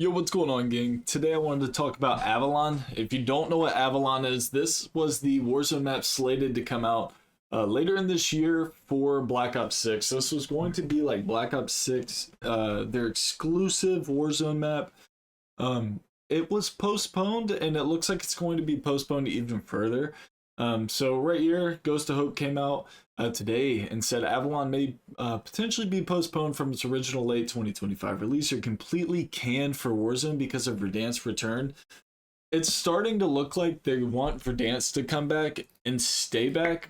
Yo, what's going on, gang? Today I wanted to talk about Avalon. If you don't know what Avalon is, this was the Warzone map slated to come out later in this year for Black Ops 6. This was going to be like Black Ops 6, their exclusive Warzone map. It was postponed, and it looks like it's going to be postponed even further. So right here, Ghost of Hope came out today and said Avalon may potentially be postponed from its original late 2025 release or completely canned for Warzone because of Verdansk's return. It's starting to look like they want Verdansk to come back and stay back,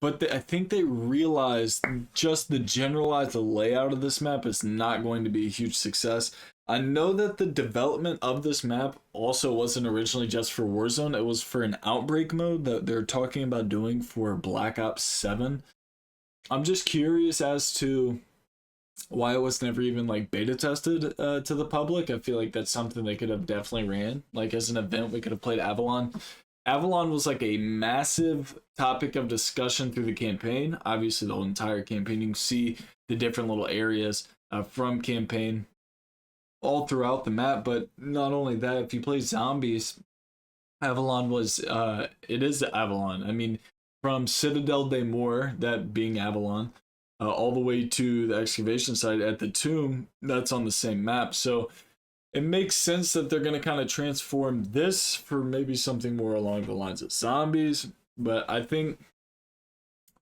but I think they realized just the generalized layout of this map is not going to be a huge success. I know that the development of this map also wasn't originally just for Warzone. It was for an outbreak mode that they're talking about doing for Black Ops 7. I'm just curious as to why it was never even like beta tested to the public. I feel like that's something they could have definitely ran. Like as an event, we could have played Avalon. Avalon was like a massive topic of discussion through the campaign. Obviously, the whole entire campaign. You can see the different little areas from campaign all throughout the map. But not only that, if you play zombies, Avalon was it is Avalon. I mean, from Citadel de Mor, that being Avalon, all the way to the excavation site at the tomb, that's on the same map. So it makes sense that they're going to kind of transform this for maybe something more along the lines of zombies. But I think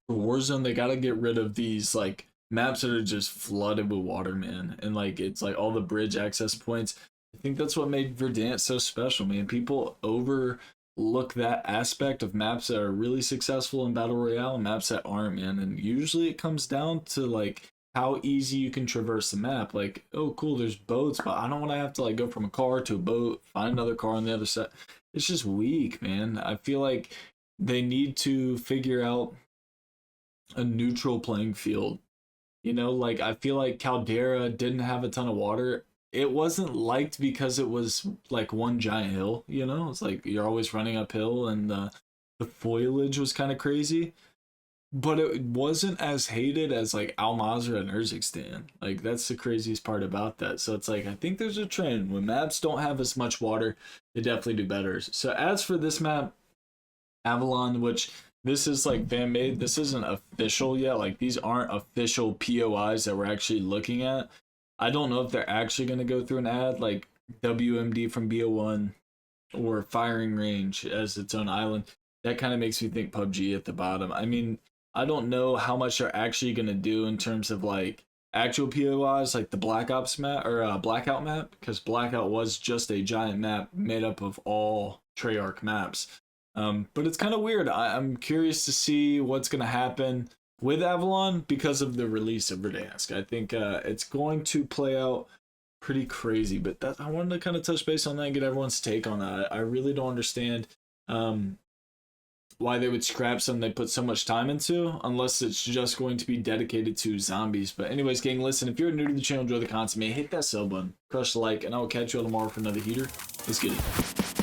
for Warzone, they got to get rid of these like maps that are just flooded with water, man, and like it's like all the bridge access points. I think that's what made Verdansk so special, man. People overlook that aspect of maps that are really successful in battle royale and maps that aren't, man. And usually it comes down to like how easy you can traverse the map. Like, oh cool, there's boats, but I don't want to have to like go from a car to a boat, find another car on the other side. It's just weak, man. I feel like they need to figure out a neutral playing field. You know, like I feel like Caldera didn't have a ton of water. It wasn't liked because it was like one giant hill, you know? It's like you're always running uphill, and the foliage was kind of crazy. But it wasn't as hated as like Al Mazrah and Urzikstan. Like that's the craziest part about that. So it's like I think there's a trend when maps don't have as much water, they definitely do better. So as for this map, Avalon, which this is like fan made, this isn't official yet. Like these aren't official POIs that we're actually looking at. I don't know if they're actually going to go through an ad like WMD from BO1 or Firing Range as its own island. That kind of makes me think PUBG at the bottom. I mean, I don't know how much they're actually going to do in terms of like actual POIs like the Black Ops map or Blackout map, because Blackout was just a giant map made up of all Treyarch maps. But it's kind of weird. I'm curious to see what's going to happen with Avalon because of the release of Verdansk. I think it's going to play out pretty crazy, but that I wanted to kind of touch base on that and get everyone's take on that. I really don't understand why they would scrap something they put so much time into unless it's just going to be dedicated to zombies. But anyways, gang, listen, if you're new to the channel, enjoy the content, man, hit that sub button, crush the like, and I will catch you all tomorrow for another heater. Let's get it.